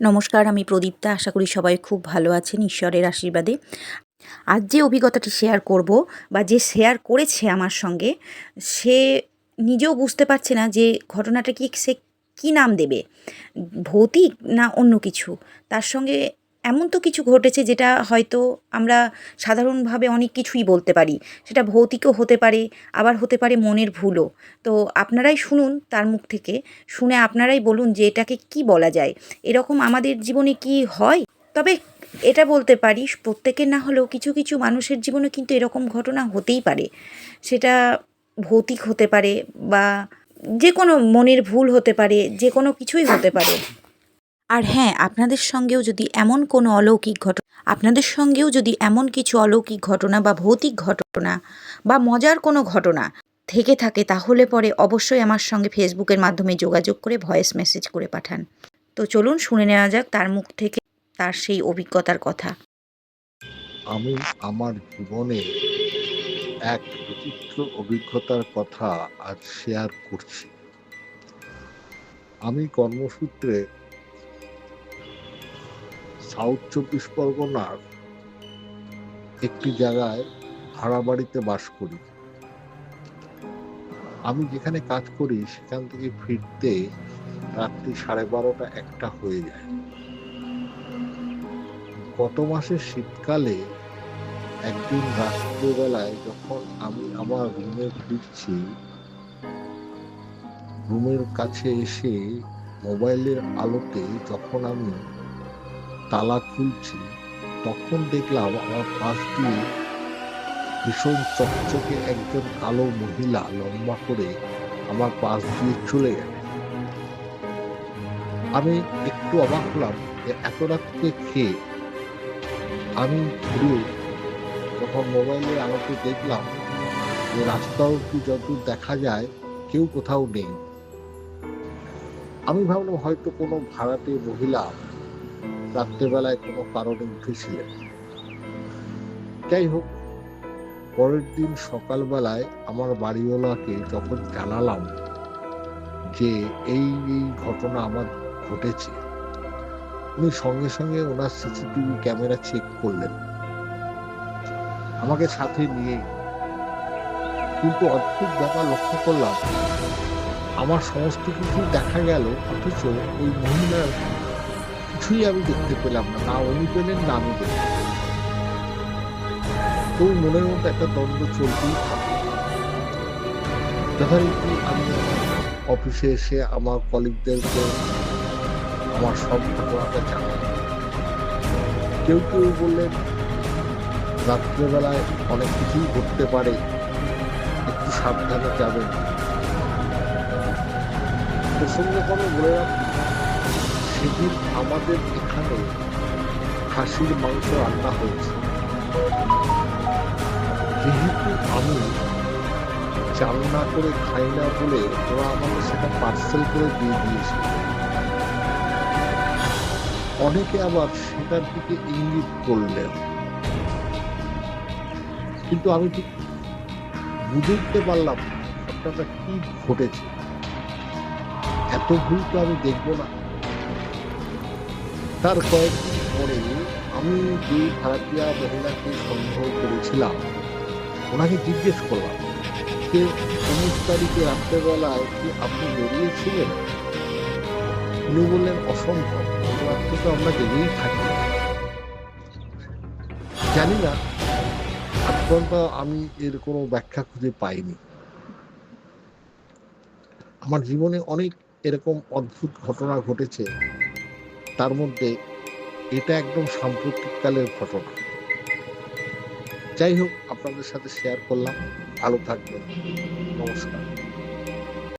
নমস্কার, আমি প্রদীপ্তা। আশা করি সবাই খুব ভালো আছেন ঈশ্বরের আশীর্বাদে। আজ যে অভিজ্ঞতাটি শেয়ার করব বা যে শেয়ার করেছে আমার সঙ্গে, সে নিজেও বুঝতে পারছে না যে ঘটনাটা কি, সে কী নাম দেবে, ভৌতিক না অন্য কিছু। তার সঙ্গে এমন তো কিছু ঘটেছে যেটা হয়তো আমরা সাধারণভাবে অনেক কিছুই বলতে পারি, সেটা ভৌতিকও হতে পারে, আবার হতে পারে মনের ভুলও। তো আপনারাই শুনুন তার মুখ থেকে, শুনে আপনারাই বলুন যে এটাকে কি বলা যায়। এরকম আমাদের জীবনে কি হয়? তবে এটা বলতে পারি, প্রত্যেকের না হলেও কিছু কিছু মানুষের জীবনে কিন্তু এরকম ঘটনা হতেই পারে। সেটা ভৌতিক হতে পারে বা যে কোনো মনের ভুল হতে পারে, যে কোনো কিছুই হতে পারে। আর হ্যাঁ, আপনাদের সঙ্গেও যদি এমন কিছু অলৌকিক ঘটনা বা ভৌতিক ঘটনা বা মজার কোনো ঘটনা থেকে থাকে, তাহলে পরে অবশ্যই আমার সঙ্গে ফেসবুকের মাধ্যমে যোগাযোগ করে ভয়েস মেসেজ করে পাঠান। তো চলুন শুনে নেওয়া যাক তার মুখ থেকে তার সেই অভিজ্ঞতার কথা। আমি আমার জীবনে এক বিচিত্র অভিজ্ঞতার কথা আজ শেয়ার করছি। আমি কর্মসূত্রে সাউথ 24 পরগনার একটি জায়গায় ভাড়া বাড়িতে বাস করি। আমি যেখানে কাজ করি সেখান থেকে ফিরতে রাত্রি 12:30-1টা হয়ে যায়। গত মাসের শীতকালে একদিন রাত্রিবেলায় যখন আমি আমার রুমে ফিরছি, রুমের কাছে এসে মোবাইলের আলোতে যখন আমি তালা খুলছি, তখন দেখলাম আমার পাশ দিয়ে ভীষণ চকচকে একজন কালো মহিলা লম্বা করে আমার পাশ দিয়ে চলে গেল। আমি একটু অবাক হলাম যে এত রাত্রে খেয়ে। আমি ঘুরে যখন মোবাইলের আলোতে দেখলাম যে রাস্তাও কি যতদূর দেখা যায় কেউ কোথাও নেই। আমি ভাবলাম হয়তো কোনো ভাড়াটে মহিলা রাত্রেবেলায় কোনো কারণে উঠেছিলেন। যাই হোক, পরের দিন সকালবেলায় আমার বাড়িওয়ালাকে যখন জানালাম যে এই ঘটনা আমার ঘটেছে, উনি সঙ্গে সঙ্গে ওনার সিসিটিভি ক্যামেরা চেক করলেন, আমাকে সাথে নিয়ে। কিন্তু অদ্ভুত ব্যাপার লক্ষ্য করলাম, আমার সমস্ত কিছু দেখা গেল, অথচ ওই মহিলার কিছুই আমি দেখতে পেলাম না। না উনি পেলেন, না আমি পেলাম। তো মনের মধ্যে একটা দ্বন্দ্ব চলতেই থাকে। যথারীতি আমি অফিসে এসে আমার কলিগদেরকে আমার সব ঘটনাটা জানাই। কেউ কেউ বললেন রাত্রেবেলায় অনেক কিছুই ঘটতে পারে, একটু সাবধানে যাবেন। প্রসঙ্গক্রমে বলে রাখি, সেদিন আমাদের এখানে খাসির মাংস রান্না হয়েছে। যেহেতু আমি চালনা করে খাই না বলে ওরা আমাকে সেটা পার্সেল করে দিয়ে দিয়েছে। অনেকে আবার সেটার দিকে ইঙ্গিত করলেন, কিন্তু আমি ঠিক বুঝে উঠতে পারলাম ঘটনাটা কি ঘটেছে। এত ভুল তো আমি দেখবো না। তার কয়েকদিন পরে আমি যে ভাড়াটিয়া মহিলাকে সন্দেহ করেছিলাম, ওনাকে জিজ্ঞেস করলাম যে 19 তারিখে রাত্রেবেলায় কি আপনি বেরিয়েছিলেন? উনি বললেন অসম্ভব, রাত্রে তো আমরা জেগেই থাকি। জানি না, আজ পর্যন্ত আমি এর কোনো ব্যাখ্যা খুঁজে পাইনি। আমার জীবনে অনেক এরকম অদ্ভুত ঘটনা ঘটেছে, তার মধ্যে এটা একদম সাম্প্রতিক কালের ঘটনা। যাই হোক, আপনাদের সাথে শেয়ার করলাম। ভালো থাকবেন। নমস্কার।